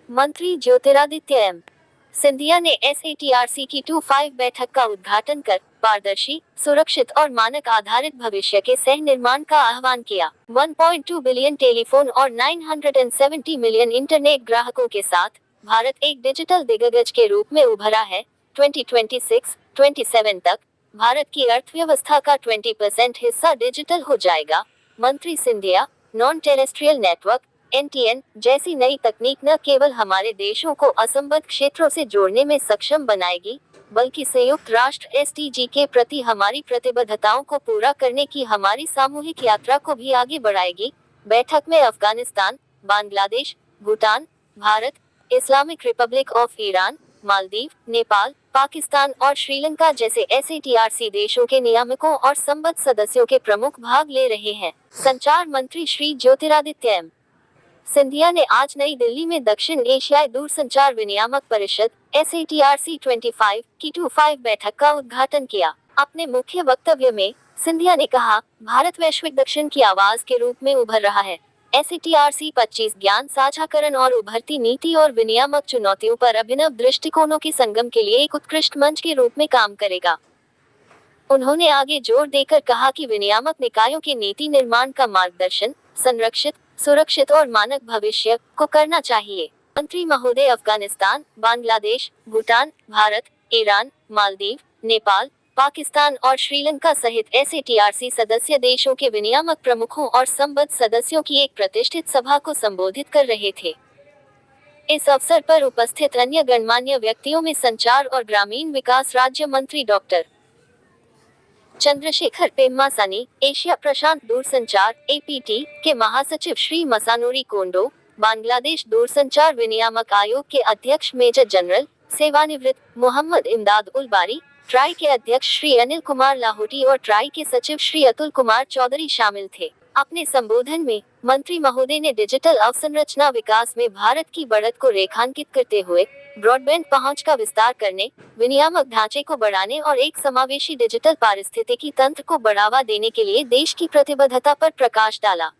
मंत्री ज्योतिरादित्य सिंधिया ने SATRC की 25 बैठक का उद्घाटन कर पारदर्शी, सुरक्षित और मानक आधारित भविष्य के सह निर्माण का आह्वान किया। 1.2 बिलियन टेलीफोन और 970 मिलियन इंटरनेट ग्राहकों के साथ भारत एक डिजिटल दिग्गज के रूप में उभरा है। 2026-27 तक भारत की अर्थव्यवस्था का 20% हिस्सा डिजिटल हो जाएगा। मंत्री Scindia non terrestrial network NTN जैसी नई तकनीक न केवल हमारे देशों को असंबद्ध क्षेत्रों से जोड़ने में सक्षम बनाएगी, बल्कि संयुक्त राष्ट्र SDG के प्रति हमारी प्रतिबद्धताओं को पूरा करने की हमारी सामूहिक यात्रा को भी आगे बढ़ाएगी। बैठक में Afghanistan, Bangladesh, Bhutan, Bharat, Islamic Republic of Iran, Maldives, Nepal, Pakistan और श्रीलंका जैसे SATRC देशों के नियामकों और संबद्ध सदस्यों के प्रमुख भाग ले रहे हैं। संचार मंत्री श्री ज्योतिरादित्य सिंधिया ने आज नई दिल्ली में दक्षिण एशियाई दूरसंचार विनियामक परिषद SATRC 25 की 25 बैठक का उद्घाटन किया। अपने मुख्य वक्तव्य में सिंधिया ने कहा, भारत वैश्विक दक्षिण की आवाज के रूप में उभर रहा है। SATRC 25 ज्ञान साझाकरण और उभरती नीति और विनियामक चुनौतियों पर अभिनव दृष्टिकोणों के संगम के लिए एक उत्कृष्ट मंच के रूप में काम करेगा। उन्होंने आगे जोर देकर कहा कि विनियामक निकायों के नीति निर्माण का मार्गदर्शन संरक्षित, सुरक्षित और मानक भविष्य को करना चाहिए। मंत्री महोदय अफगानिस्तान, बांग्लादेश, भूटान, भारत, ईरान, मालदीव, नेपाल, पाकिस्तान और श्रीलंका सहित SATRC सदस्य देशों के विनियामक प्रमुखों और संबद्ध सदस्यों की एक प्रतिष्ठित सभा को संबोधित कर रहे थे। इस अवसर पर उपस्थित अन्य गणमान्य व्यक्तियों में संचार और ग्रामीण विकास राज्य मंत्री डॉक्टर चंद्रशेखर पेम्मासानी, एशिया प्रशांत दूरसंचार APT के महासचिव श्री मसानोरी कोंडो, बांग्लादेश दूरसंचार विनियामक आयोग के अध्यक्ष मेजर जनरल सेवानिवृत्त मोहम्मद इमदाद उल बारी, ट्राई के अध्यक्ष श्री अनिल कुमार लाहौटी और ट्राई के सचिव श्री अतुल कुमार चौधरी शामिल थे। अपने संबोधन में मंत्री महोदय ने डिजिटल अवसंरचना विकास में भारत की बढ़त को रेखांकित करते हुए ब्रॉडबैंड पहुंच का विस्तार करने, विनियामक ढांचे को बढ़ाने और एक समावेशी डिजिटल पारिस्थितिकी तंत्र को बढ़ावा देने के लिए देश की प्रतिबद्धता पर प्रकाश डाला।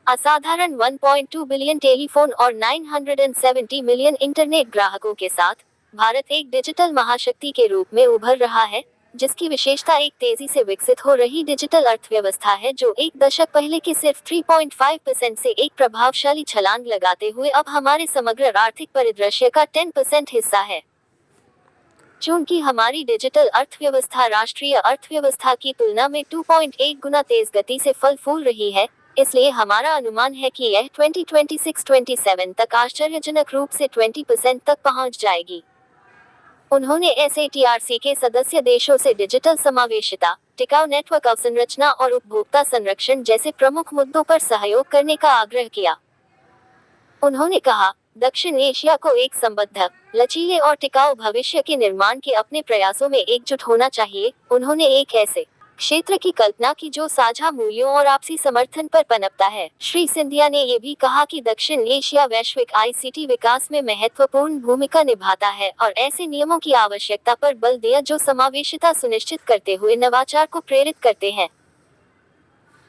असाधारण 1.2 बिलियन टेलीफोन और 970 मिलियन इंटरनेट ग्राहकों के साथ भारत एक डिजिटल महाशक्ति के रूप में उभर रहा है, जिसकी विशेषता एक तेजी से विकसित हो रही डिजिटल अर्थव्यवस्था है जो एक दशक पहले के सिर्फ 3.5% से एक प्रभावशाली छलांग लगाते हुए अब हमारे समग्र आर्थिक परिदृश्य का 10% हिस्सा है। चूंकि हमारी डिजिटल अर्थव्यवस्था राष्ट्रीय अर्थव्यवस्था की तुलना में 2.1 गुना तेज गति से फल फूल रही है, इसलिए हमारा अनुमान है कि यह 2026-27 तक आश्चर्यजनक रूप से 20% तक पहुंच जाएगी। उन्होंने SATRC के सदस्य देशों से डिजिटल समावेशिता, टिकाऊ नेटवर्क अवसंरचना और उपभोक्ता संरक्षण जैसे प्रमुख मुद्दों पर सहयोग करने का आग्रह किया। उन्होंने कहा, दक्षिण एशिया को एक संबद्ध, लचीले और टिकाऊ भविष्य के निर्माण के अपने प्रयासों में एकजुट होना चाहिए। उन्होंने एक ऐसे क्षेत्र की कल्पना की जो साझा मूल्यों और आपसी समर्थन पर पनपता है। श्री सिंधिया ने ये भी कहा कि दक्षिण एशिया वैश्विक ICT विकास में महत्वपूर्ण भूमिका निभाता है और ऐसे नियमों की आवश्यकता पर बल दिया जो समावेशिता सुनिश्चित करते हुए नवाचार को प्रेरित करते हैं।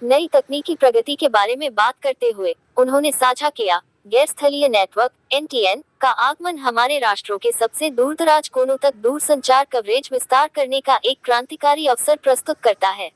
नई तकनीकी प्रगति के बारे में बात करते हुए उन्होंने साझा किया, गैर स्थलीय नेटवर्क NTN का आगमन हमारे राष्ट्रों के सबसे दूरदराज कोनों तक दूरसंचार कवरेज विस्तार करने का एक क्रांतिकारी अवसर प्रस्तुत करता है।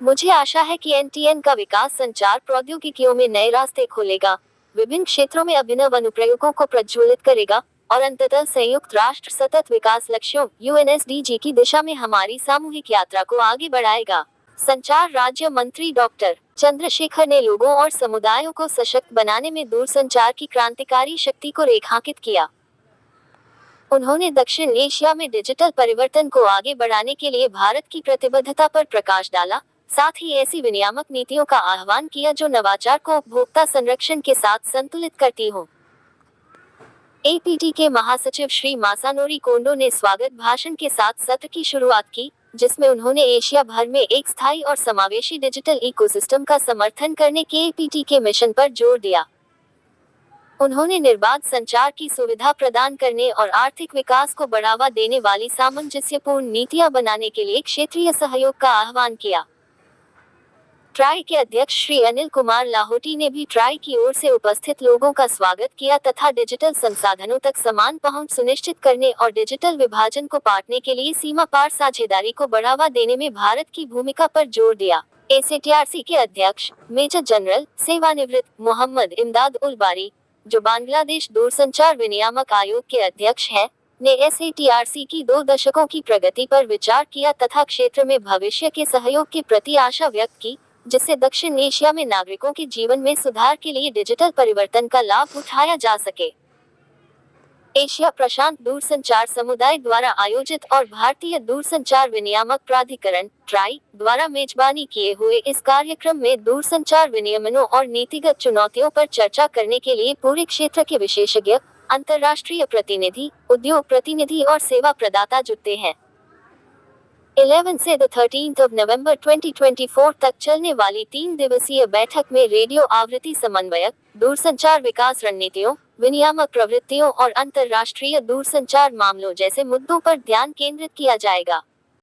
मुझे आशा है कि NTN का विकास संचार प्रौद्योगिकियों में नए रास्ते खोलेगा, विभिन्न क्षेत्रों में अभिनव अनुप्रयोगों को प्रज्वलित करेगा और अंततः संयुक्त राष्ट्र सतत विकास लक्ष्यों UNSDG की दिशा में हमारी सामूहिक यात्रा को आगे बढ़ाएगा। संचार राज्य मंत्री डॉक्टर चंद्रशेखर ने लोगों और समुदायों को सशक्त बनाने में दूरसंचार की क्रांतिकारी शक्ति को रेखांकित किया। उन्होंने दक्षिण एशिया में डिजिटल परिवर्तन को आगे बढ़ाने के लिए भारत की प्रतिबद्धता पर प्रकाश डाला, साथ ही ऐसी विनियामक नीतियों का आह्वान किया जो नवाचार को उपभोक्ता संरक्षण के साथ संतुलित करती हो। APT के महासचिव श्री मासानोरी कोंडो ने स्वागत भाषण के साथ सत्र की शुरुआत की, जिसमें उन्होंने एशिया भर में एक स्थायी और समावेशी डिजिटल इकोसिस्टम का समर्थन करने के APT के मिशन पर जोर दिया। उन्होंने निर्बाध संचार की सुविधा प्रदान करने और आर्थिक विकास को बढ़ावा देने वाली सामंजस्यपूर्ण नीतियां बनाने के लिए क्षेत्रीय सहयोग का आह्वान किया। ट्राई के अध्यक्ष श्री अनिल कुमार लाहोटी ने भी ट्राई की ओर से उपस्थित लोगों का स्वागत किया तथा डिजिटल संसाधनों तक समान पहुंच सुनिश्चित करने और डिजिटल विभाजन को पाटने के लिए सीमा पार साझेदारी को बढ़ावा देने में भारत की भूमिका पर जोर दिया। एसएटीआरसी के अध्यक्ष मेजर जनरल सेवानिवृत्त मोहम्मद इमदाद उल बारी, जो बांग्लादेश दूरसंचार विनियामक आयोग के अध्यक्ष है, ने एसएटीआरसी की 2 दशकों की प्रगति पर विचार किया तथा क्षेत्र में भविष्य के सहयोग के प्रति आशा व्यक्त की, जिससे दक्षिण एशिया में नागरिकों के जीवन में सुधार के लिए डिजिटल परिवर्तन का लाभ उठाया जा सके। एशिया प्रशांत दूरसंचार समुदाय द्वारा आयोजित और भारतीय दूरसंचार विनियामक प्राधिकरण ट्राई द्वारा मेजबानी किए हुए इस कार्यक्रम में दूरसंचार विनियमनों और नीतिगत चुनौतियों पर चर्चा करने के लिए पूरे क्षेत्र के विशेषज्ञ, अंतर्राष्ट्रीय प्रतिनिधि, उद्योग प्रतिनिधि और सेवा प्रदाता जुटते हैं। 11 से 13 नवंबर 2024 तक चलने वाली 3 दिवसीय बैठक में रेडियो आवृत्ति समन्वयक, दूरसंचार विकास रणनीतियों, विनियामक प्रवृत्तियों और अंतर्राष्ट्रीय दूरसंचार मामलों जैसे मुद्दों पर ध्यान केंद्रित किया जाएगा।